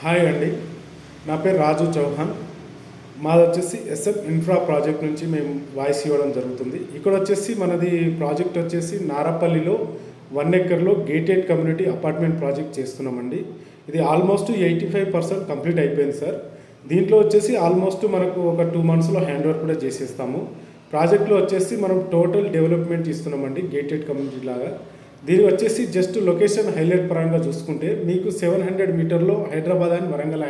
Hi అండి, నా పేరు రాజు చౌహాన్. మాది వచ్చేసి ఎస్ఎఫ్ ఇన్ఫ్రా ప్రాజెక్ట్ నుంచి మేము వాయిస్ ఇవ్వడం జరుగుతుంది. ఇక్కడ వచ్చేసి మనది ప్రాజెక్ట్ వచ్చేసి నారపల్లిలో 1 ఎకర్లో గేటెడ్ కమ్యూనిటీ అపార్ట్మెంట్ ప్రాజెక్ట్ చేస్తున్నామండి. ఇది ఆల్మోస్ట్ 85% కంప్లీట్ అయిపోయింది సార్. దీంట్లో వచ్చేసి ఆల్మోస్ట్ మనకు ఒక 2 మంత్స్లో హ్యాండ్ ఓవర్ కూడా చేసేస్తాము. ప్రాజెక్ట్లో వచ్చేసి మనం టోటల్ డెవలప్మెంట్ ఇస్తున్నామండి, గేటెడ్ కమ్యూనిటీ లాగా. దీనికి వచ్చేసి జస్ట్ లొకేషన్ హైలైట్ పరంగా చూసుకుంటే మీకు 700 మీటర్లో హైదరాబాద్ అండ్ వరంగల్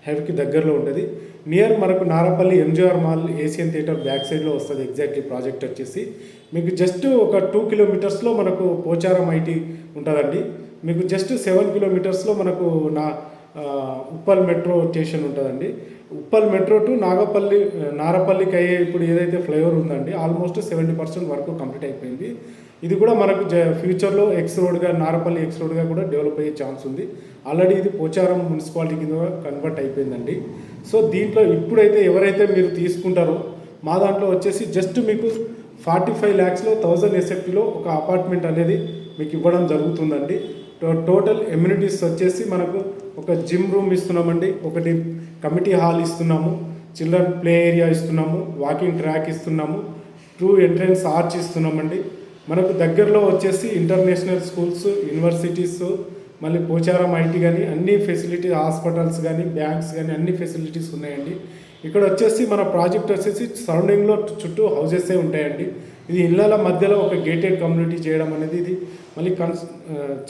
హైవేకి దగ్గరలో ఉంటుంది. నియర్ మనకు Narapally MGR mall Asian theatre back సైడ్లో వస్తుంది ఎగ్జాక్ట్లీ ప్రాజెక్ట్ వచ్చేసి. మీకు జస్ట్ ఒక 2 కిలోమీటర్స్లో మనకు పోచారం ఐటీ ఉంటుందండి. మీకు జస్ట్ 7 కిలోమీటర్స్లో మనకు ఉప్పల్ మెట్రో స్టేషన్ ఉంటుందండి. ఉప్పల్ మెట్రో టు నారపల్లికి అయ్యే ఇప్పుడు ఏదైతే ఫ్లైఓవర్ ఉందండి, ఆల్మోస్ట్ 70% వరకు కంప్లీట్ అయిపోయింది. ఇది కూడా మనకు ఫ్యూచర్లో ఎక్స్ రోడ్గా, నారపల్లి ఎక్స్ రోడ్గా కూడా డెవలప్ అయ్యే ఛాన్స్ ఉంది. ఆల్రెడీ ఇది పోచారం మున్సిపాలిటీ కింద కన్వర్ట్ అయిపోయిందండి. సో దీంట్లో ఇప్పుడైతే ఎవరైతే మీరు తీసుకుంటారో మా దాంట్లో వచ్చేసి జస్ట్ మీకు 45 lakhsలో 1000 SFTలో ఒక అపార్ట్మెంట్ అనేది మీకు ఇవ్వడం జరుగుతుందండి. టోటల్ ఎమ్యూనిటీస్ వచ్చేసి మనకు ఒక జిమ్ రూమ్ ఇస్తున్నామండి, ఒకటి కమిటీ హాల్ ఇస్తున్నాము, చిల్డ్రన్ ప్లే ఏరియా ఇస్తున్నాము, వాకింగ్ ట్రాక్ ఇస్తున్నాము, 2 ఎంట్రన్స్ ఆర్చ్ ఇస్తున్నామండి. మనకు దగ్గరలో వచ్చేసి ఇంటర్నేషనల్ స్కూల్స్, యూనివర్సిటీస్, మళ్ళీ పోచారం ఐటీ కానీ అన్ని ఫెసిలిటీస్, హాస్పిటల్స్ కానీ బ్యాంక్స్ కానీ అన్ని ఫెసిలిటీస్ ఉన్నాయండి. ఇక్కడ వచ్చేసి మన ప్రాజెక్ట్ వచ్చేసి సరౌండింగ్లో చుట్టూ హౌసెసే ఉంటాయండి. ఇది ఇళ్ళ మధ్యలో ఒక గేటెడ్ కమ్యూనిటీ చేయడం అనేది ఇది మళ్ళీ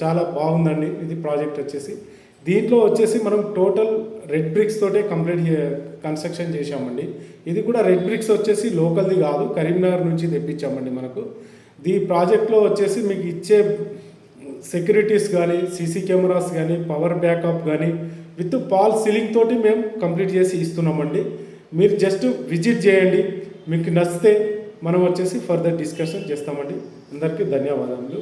చాలా బాగుందండి. ఇది ప్రాజెక్ట్ వచ్చేసి దీంట్లో వచ్చేసి మనం టోటల్ రెడ్ బ్రిక్స్ తోటే కన్స్ట్రక్షన్ చేశామండి. ఇది కూడా రెడ్ బ్రిక్స్ వచ్చేసి లోకల్ది కాదు, కరీంనగర్ నుంచి తెప్పించామండి. మనకు ఈ ప్రాజెక్ట్లో వచ్చేసి మీకు ఇచ్చే సెక్యూరిటీస్ కానీ, సీసీ కెమెరాస్ కానీ, పవర్ బ్యాకప్ కానీ విత్ పాల్ సీలింగ్ తోటి మేము కంప్లీట్ చేసి ఇస్తున్నామండి. మీరు జస్ట్ విజిట్ చేయండి, మీకు నచ్చితే మనం వచ్చేసి ఫర్దర్ డిస్కషన్ చేస్తామండి. అందరికీ ధన్యవాదాలు.